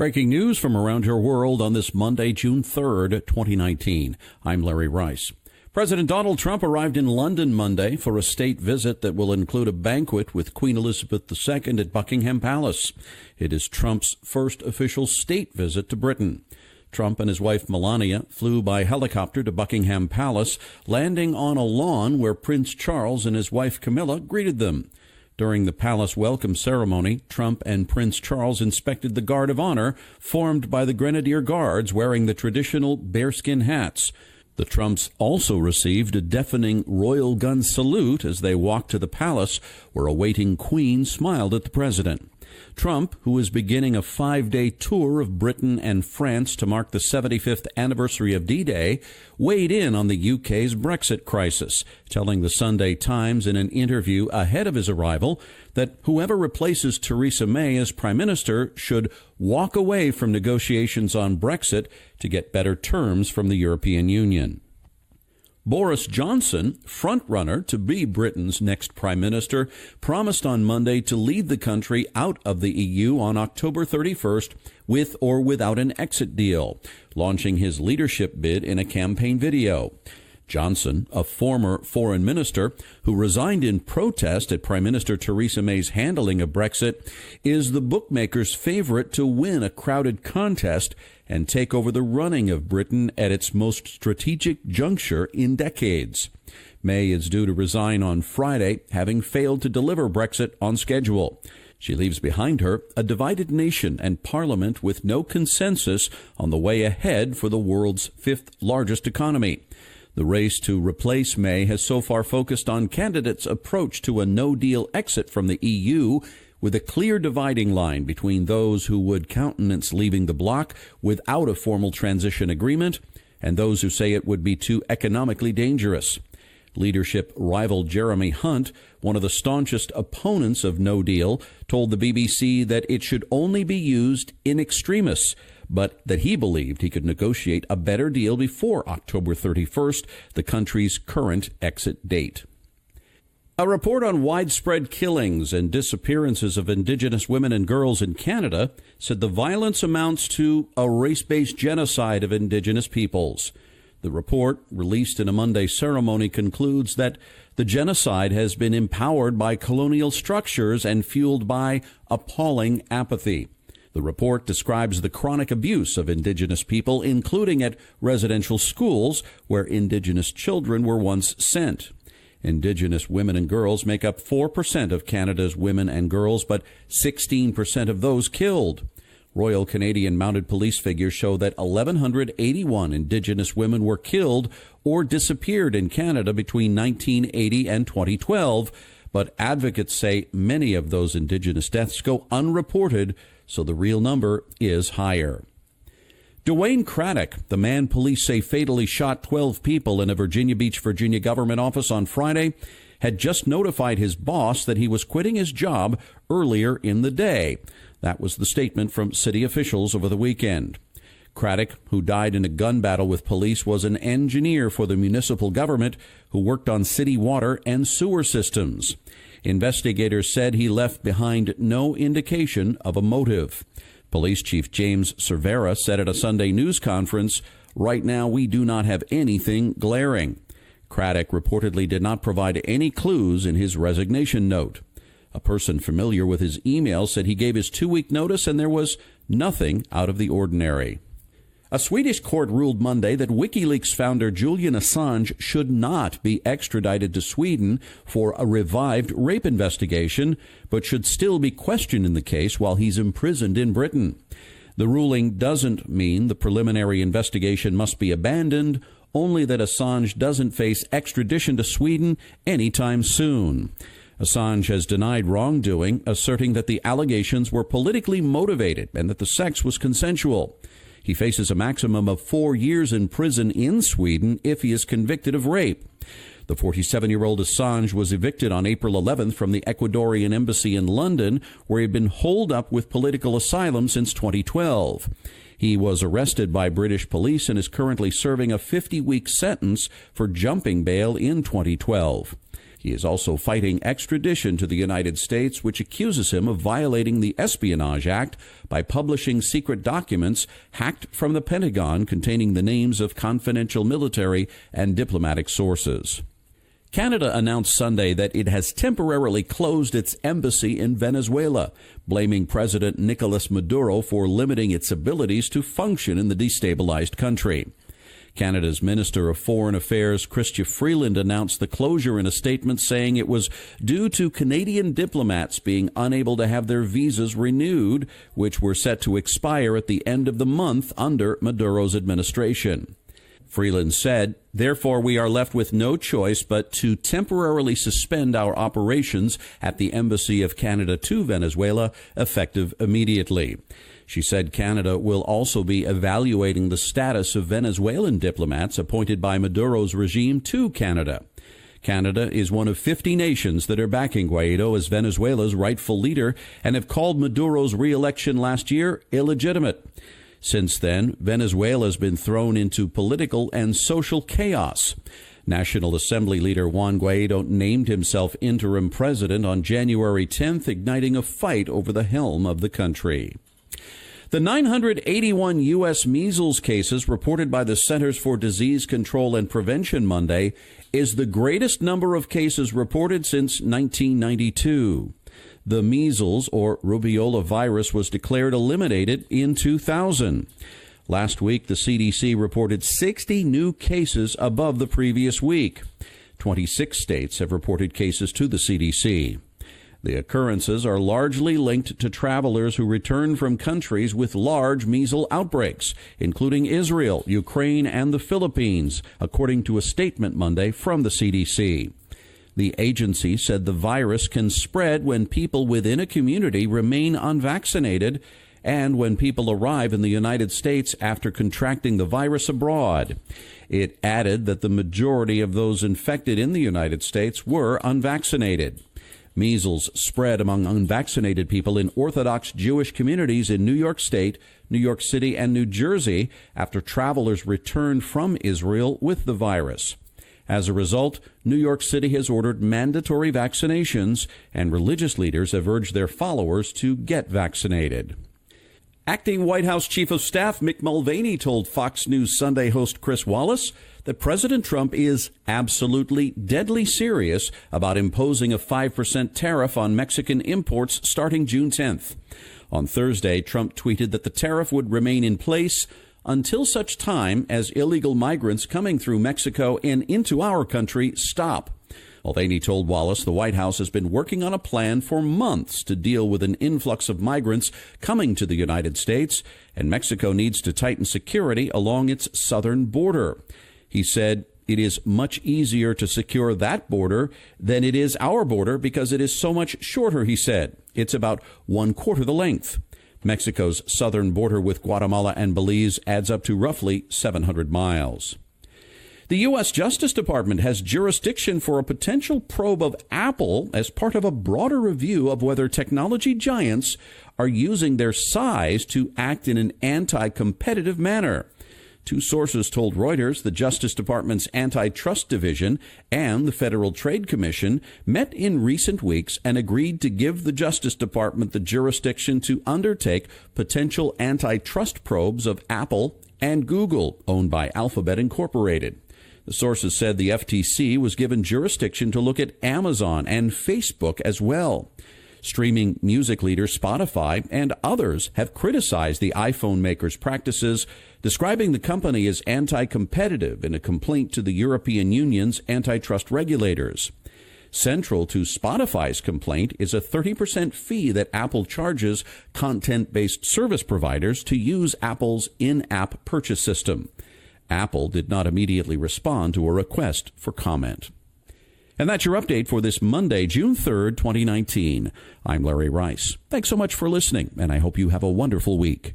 Breaking news from around your world on this Monday, June 3rd, 2019. I'm Larry Rice. President Donald Trump arrived in London Monday for a state visit that will include a banquet with Queen Elizabeth II at Buckingham Palace. It is Trump's first official state visit to Britain. Trump and his wife Melania flew by helicopter to Buckingham Palace, landing on a lawn where Prince Charles and his wife Camilla greeted them. During the palace welcome ceremony, Trump and Prince Charles inspected the Guard of Honor formed by the Grenadier Guards wearing the traditional bearskin hats. The Trumps also received a deafening royal gun salute as they walked to the palace, where a waiting queen smiled at the president. Trump, who is beginning a 5-day tour of Britain and France to mark the 75th anniversary of D-Day, weighed in on the UK's Brexit crisis, telling the Sunday Times in an interview ahead of his arrival that whoever replaces Theresa May as Prime Minister should walk away from negotiations on Brexit to get better terms from the European Union. Boris Johnson, frontrunner to be Britain's next prime minister, promised on Monday to lead the country out of the EU on October 31st with or without an exit deal, launching his leadership bid in a campaign video. Johnson, a former foreign minister who resigned in protest at Prime Minister Theresa May's handling of Brexit, is the bookmakers' favorite to win a crowded contest and take over the running of Britain at its most strategic juncture in decades. May is due to resign on Friday, having failed to deliver Brexit on schedule. She leaves behind her a divided nation and parliament with no consensus on the way ahead for the world's fifth largest economy. The race to replace May has so far focused on candidates' approach to a no-deal exit from the EU, with a clear dividing line between those who would countenance leaving the bloc without a formal transition agreement and those who say it would be too economically dangerous. Leadership rival Jeremy Hunt, one of the staunchest opponents of no deal, told the BBC that it should only be used in extremis, but that he believed he could negotiate a better deal before October 31st, the country's current exit date. A report on widespread killings and disappearances of Indigenous women and girls in Canada said the violence amounts to a race-based genocide of Indigenous peoples. The report, released in a Monday ceremony, concludes that the genocide has been empowered by colonial structures and fueled by appalling apathy. The report describes the chronic abuse of Indigenous people, including at residential schools where Indigenous children were once sent. Indigenous women and girls make up 4% of Canada's women and girls, but 16% of those killed. Royal Canadian Mounted Police figures show that 1,181 Indigenous women were killed or disappeared in Canada between 1980 and 2012, but advocates say many of those Indigenous deaths go unreported, so the real number is higher. Dwayne Craddock, the man police say fatally shot 12 people in a Virginia Beach, Virginia government office on Friday, had just notified his boss that he was quitting his job earlier in the day. That was the statement from city officials over the weekend. Craddock, who died in a gun battle with police, was an engineer for the municipal government who worked on city water and sewer systems. Investigators said he left behind no indication of a motive. Police Chief James Cervera said at a Sunday news conference, "Right now we do not have anything glaring." Craddock reportedly did not provide any clues in his resignation note. A person familiar with his email said he gave his 2-week notice and there was nothing out of the ordinary. A Swedish court ruled Monday that WikiLeaks founder Julian Assange should not be extradited to Sweden for a revived rape investigation, but should still be questioned in the case while he's imprisoned in Britain. The ruling doesn't mean the preliminary investigation must be abandoned, only that Assange doesn't face extradition to Sweden anytime soon. Assange has denied wrongdoing, asserting that the allegations were politically motivated and that the sex was consensual. He faces a maximum of 4 years in prison in Sweden if he is convicted of rape. The 47-year-old Assange was evicted on April 11th from the Ecuadorian embassy in London, where he had been holed up with political asylum since 2012. He was arrested by British police and is currently serving a 50-week sentence for jumping bail in 2012. He is also fighting extradition to the United States, which accuses him of violating the Espionage Act by publishing secret documents hacked from the Pentagon containing the names of confidential military and diplomatic sources. Canada announced Sunday that it has temporarily closed its embassy in Venezuela, blaming President Nicolas Maduro for limiting its abilities to function in the destabilized country. Canada's Minister of Foreign Affairs, Chrystia Freeland, announced the closure in a statement, saying it was due to Canadian diplomats being unable to have their visas renewed, which were set to expire at the end of the month under Maduro's administration. Freeland said, "Therefore, we are left with no choice but to temporarily suspend our operations at the Embassy of Canada to Venezuela, effective immediately." She said Canada will also be evaluating the status of Venezuelan diplomats appointed by Maduro's regime to Canada. Canada is one of 50 nations that are backing Guaido as Venezuela's rightful leader and have called Maduro's re-election last year illegitimate. Since then, Venezuela has been thrown into political and social chaos. National Assembly leader Juan Guaido named himself interim president on January 10th, igniting a fight over the helm of the country. The 981 U.S. measles cases reported by the Centers for Disease Control and Prevention Monday is the greatest number of cases reported since 1992. The measles, or rubeola virus, was declared eliminated in 2000. Last week, the CDC reported 60 new cases above the previous week. 26 states have reported cases to the CDC. The occurrences are largely linked to travelers who return from countries with large measles outbreaks, including Israel, Ukraine, and the Philippines, according to a statement Monday from the CDC. The agency said the virus can spread when people within a community remain unvaccinated and when people arrive in the United States after contracting the virus abroad. It added that the majority of those infected in the United States were unvaccinated. Measles spread among unvaccinated people in Orthodox Jewish communities in New York State, New York City, and New Jersey after travelers returned from Israel with the virus. As a result, New York City has ordered mandatory vaccinations, and religious leaders have urged their followers to get vaccinated. Acting White House Chief of Staff Mick Mulvaney told Fox News Sunday host Chris Wallace that President Trump is absolutely deadly serious about imposing a 5% tariff on Mexican imports starting June 10th. On Thursday, Trump tweeted that the tariff would remain in place until such time as illegal migrants coming through Mexico and into our country stop. Mulvaney told Wallace the White House has been working on a plan for months to deal with an influx of migrants coming to the United States, and Mexico needs to tighten security along its southern border. He said, "It is much easier to secure that border than it is our border because it is so much shorter," he said. "It's about 1/4 the length." Mexico's southern border with Guatemala and Belize adds up to roughly 700 miles. The U.S. Justice Department has jurisdiction for a potential probe of Apple as part of a broader review of whether technology giants are using their size to act in an anti-competitive manner. Two sources told Reuters the Justice Department's Antitrust Division and the Federal Trade Commission met in recent weeks and agreed to give the Justice Department the jurisdiction to undertake potential antitrust probes of Apple and Google, owned by Alphabet Incorporated. The sources said the FTC was given jurisdiction to look at Amazon and Facebook as well. Streaming music leader Spotify and others have criticized the iPhone maker's practices, describing the company as anti-competitive in a complaint to the European Union's antitrust regulators. Central to Spotify's complaint is a 30% fee that Apple charges content-based service providers to use Apple's in-app purchase system. Apple did not immediately respond to a request for comment. And that's your update for this Monday, June 3rd, 2019. I'm Larry Rice. Thanks so much for listening, and I hope you have a wonderful week.